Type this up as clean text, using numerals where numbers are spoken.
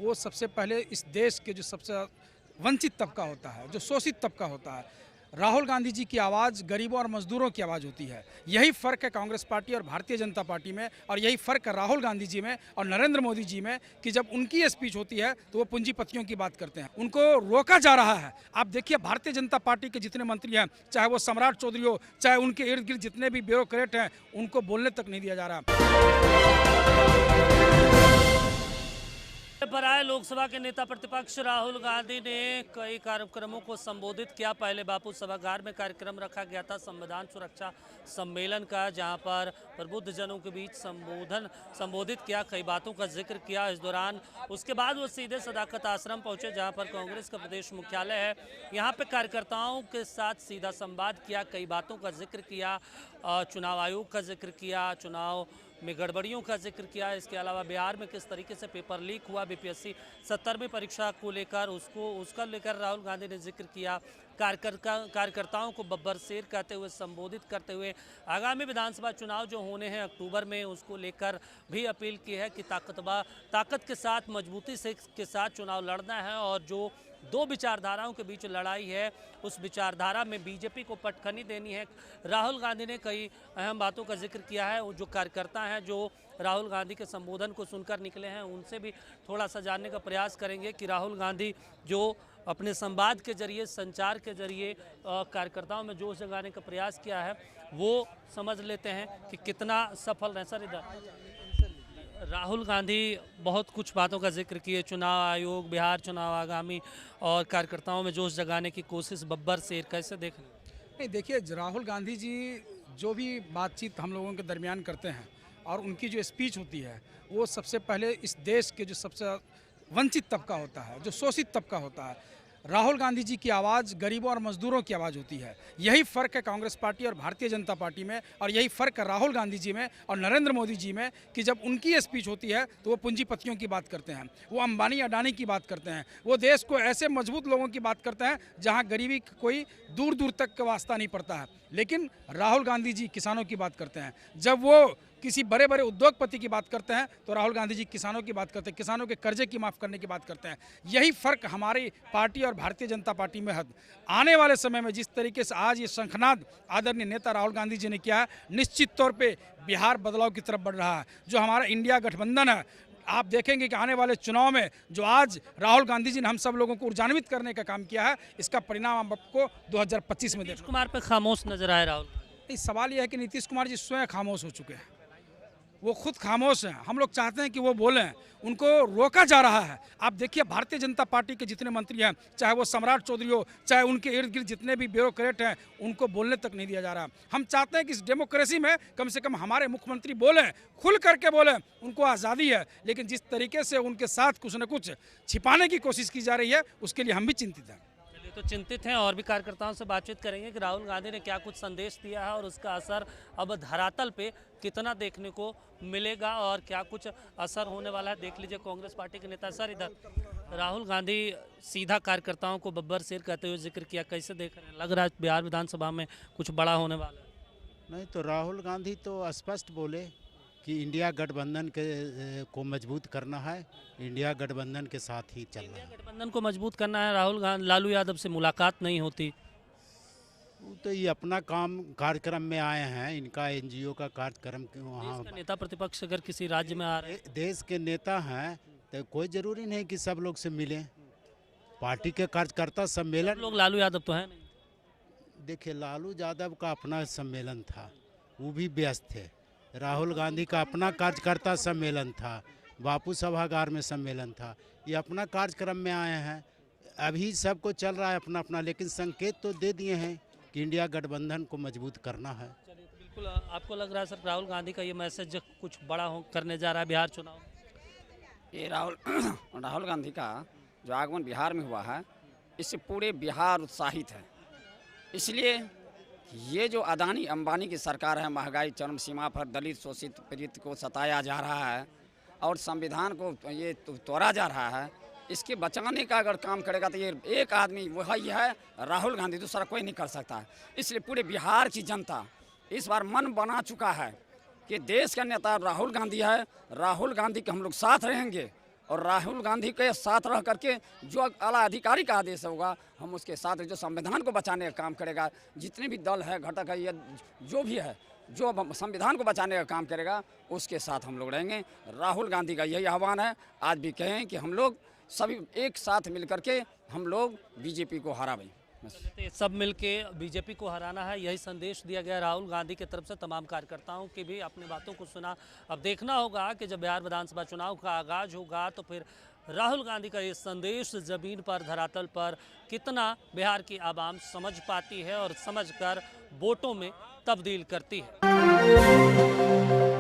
वो सबसे पहले इस देश के जो सबसे वंचित तबका होता है, जो शोषित तबका होता है, राहुल गांधी जी की आवाज़ गरीबों और मजदूरों की आवाज़ होती है। यही फ़र्क है कांग्रेस पार्टी और भारतीय जनता पार्टी में, और यही फ़र्क है राहुल गांधी जी में और नरेंद्र मोदी जी में कि जब उनकी स्पीच होती है तो वो पूंजीपतियों की बात करते हैं, उनको रोका जा रहा है। आप देखिए भारतीय जनता पार्टी के जितने मंत्री हैं, चाहे वो सम्राट चौधरी हो, चाहे उनके इर्द गिर्द जितने भी ब्यूरोक्रेट हैं, उनको बोलने तक नहीं दिया जा रहा। पर आए लोकसभा के नेता प्रतिपक्ष राहुल गांधी ने कई कार्यक्रमों को संबोधित किया। पहले बापू सभागार में कार्यक्रम रखा गया था संविधान सुरक्षा सम्मेलन का, जहां पर प्रबुद्ध जनों के बीच संबोधित किया, कई बातों का जिक्र किया इस दौरान। उसके बाद वो सीधे सदाकत आश्रम पहुंचे, जहां पर कांग्रेस का प्रदेश मुख्यालय है। यहां पे कार्यकर्ताओं के साथ सीधा संवाद किया, कई बातों का जिक्र किया, चुनाव आयोग का जिक्र किया, चुनाव में गड़बड़ियों का जिक्र किया। इसके अलावा बिहार में किस तरीके से पेपर लीक हुआ, बीपीएससी 70वीं परीक्षा को लेकर उसका लेकर राहुल गांधी ने जिक्र किया। कार्यकर्ताओं को बब्बर शेर कहते हुए संबोधित करते हुए आगामी विधानसभा चुनाव जो होने हैं अक्टूबर में, उसको लेकर भी अपील की है कि ताकत के साथ, मजबूती से के साथ चुनाव लड़ना है, और जो दो विचारधाराओं के बीच लड़ाई है उस विचारधारा में बीजेपी को पटखनी देनी है। राहुल गांधी ने कई अहम बातों का जिक्र किया है। वो जो कार्यकर्ता हैं जो राहुल गांधी के संबोधन को सुनकर निकले हैं, उनसे भी थोड़ा सा जानने का प्रयास करेंगे कि राहुल गांधी जो अपने संवाद के जरिए, संचार के जरिए कार्यकर्ताओं में जोश जगाने का प्रयास किया है, वो समझ लेते हैं कि कितना सफल रहे। सर इधर राहुल गांधी बहुत कुछ बातों का जिक्र किए, चुनाव आयोग, बिहार चुनाव आगामी, और कार्यकर्ताओं में जोश जगाने की कोशिश, बब्बर शेर, कैसे देख रहे हैं? नहीं देखिए, राहुल गांधी जी जो भी बातचीत हम लोगों के दरमियान करते हैं और उनकी जो स्पीच होती है, वो सबसे पहले इस देश के जो सबसे वंचित तबका होता है, जो शोषित तबका होता है, राहुल गांधी जी की आवाज़ गरीबों और मजदूरों की आवाज़ होती है। यही फ़र्क है कांग्रेस पार्टी और भारतीय जनता पार्टी में, और यही फ़र्क है राहुल गांधी जी में और नरेंद्र मोदी जी में कि जब उनकी स्पीच होती है तो वो पूंजीपतियों की बात करते हैं, वो अंबानी अडानी की बात करते हैं, वो देश को ऐसे मजबूत लोगों की बात करते हैं जहाँ गरीबी कोई दूर दूर तक का वास्ता नहीं पड़ता है। लेकिन राहुल गांधी जी किसानों की बात करते हैं। जब वो किसी बड़े बड़े उद्योगपति की बात करते हैं तो राहुल गांधी जी किसानों की बात करते हैं, किसानों के कर्जे की माफ़ करने की बात करते हैं। यही फ़र्क हमारी पार्टी और भारतीय जनता पार्टी में है। आने वाले समय में जिस तरीके से आज ये शंखनाद आदरणीय नेता राहुल गांधी जी ने किया है, निश्चित तौर पे बिहार बदलाव की तरफ बढ़ रहा है। जो हमारा इंडिया गठबंधन है, आप देखेंगे कि आने वाले चुनाव में जो आज राहुल गांधी जी ने हम सब लोगों को ऊर्जान्वित करने का काम किया है, इसका परिणाम हम आपको 2025 में नीतीश कुमार पे खामोश नजर आए राहुल। सवाल यह है कि नीतीश कुमार जी स्वयं खामोश हो चुके हैं, वो खुद खामोश हैं। हम लोग चाहते हैं कि वो बोलें, उनको रोका जा रहा है। आप देखिए भारतीय जनता पार्टी के जितने मंत्री हैं, चाहे वो सम्राट चौधरी हो, चाहे उनके इर्द गिर्द जितने भी ब्यूरोक्रेट हैं, उनको बोलने तक नहीं दिया जा रहा। हम चाहते हैं कि इस डेमोक्रेसी में कम से कम हमारे मुख्यमंत्री बोलें, खुल करके बोलें, उनको आज़ादी है। लेकिन जिस तरीके से उनके साथ कुछ न कुछ छिपाने की कोशिश की जा रही है, उसके लिए हम भी चिंतित हैं। तो चिंतित हैं, और भी कार्यकर्ताओं से बातचीत करेंगे कि राहुल गांधी ने क्या कुछ संदेश दिया है और उसका असर अब धरातल पे कितना देखने को मिलेगा और क्या कुछ असर होने वाला है। देख लीजिए कांग्रेस पार्टी के नेता। सर इधर राहुल गांधी सीधा कार्यकर्ताओं को बब्बर शेर कहते हुए जिक्र किया, कैसे देख रहे हैं? लग रहा है बिहार विधानसभा में कुछ बड़ा होने वाला है। नहीं तो राहुल गांधी तो स्पष्ट बोले कि इंडिया गठबंधन को मजबूत करना है, इंडिया गठबंधन के साथ ही चलना है। गठबंधन को मजबूत करना है। राहुल गांधी लालू यादव से मुलाकात नहीं होती, वो तो ये अपना कार्यक्रम में आए हैं, इनका एनजीओ का कार्यक्रम वहाँ। नेता प्रतिपक्ष अगर किसी राज्य में आ रहे हैं, देश के नेता हैं, तो कोई ज़रूरी नहीं कि सब लोग से मिलें। पार्टी के कार्यकर्ता सम्मेलन, लोग लालू यादव तो है नहीं। देखिए लालू यादव का अपना सम्मेलन था, वो भी व्यस्त थे। राहुल गांधी का अपना कार्यकर्ता सम्मेलन था, बापू सभागार में सम्मेलन था। ये अपना कार्यक्रम में आए हैं, अभी सबको चल रहा है अपना अपना, लेकिन संकेत तो दे दिए हैं कि इंडिया गठबंधन को मजबूत करना है। चलिए, तो बिल्कुल आपको लग रहा है सर राहुल गांधी का ये मैसेज कुछ बड़ा करने जा रहा है बिहार चुनाव? ये राहुल गांधी का जो आगमन बिहार में हुआ है, इससे पूरे बिहार उत्साहित है। इसलिए ये जो अदानी अंबानी की सरकार है, महंगाई चरम सीमा पर, दलित शोषित पीड़ित को सताया जा रहा है और संविधान को ये तोड़ा जा रहा है, इसके बचाने का अगर काम करेगा तो ये एक आदमी वही है राहुल गांधी, दूसरा कोई नहीं कर सकता है। इसलिए पूरे बिहार की जनता इस बार मन बना चुका है कि देश का नेता राहुल गांधी है, राहुल गांधी के हम लोग साथ रहेंगे और राहुल गांधी के साथ रह करके जो आला अधिकारी का आदेश होगा हम उसके साथ, जो संविधान को बचाने का काम करेगा, जितने भी दल है, घटक है, या जो भी है, जो संविधान को बचाने का काम करेगा उसके साथ हम लोग रहेंगे। राहुल गांधी का यही आह्वान है, आज भी कहें कि हम लोग सभी एक साथ मिल करके हम लोग बीजेपी को हरावें। तो सब मिलके बीजेपी को हराना है, यही संदेश दिया गया राहुल गांधी की तरफ से तमाम कार्यकर्ताओं की भी अपनी बातों को सुना। अब देखना होगा कि जब बिहार विधानसभा चुनाव का आगाज होगा तो फिर राहुल गांधी का ये संदेश जमीन पर, धरातल पर कितना बिहार की आवाम समझ पाती है और समझकर वोटों में तब्दील करती है।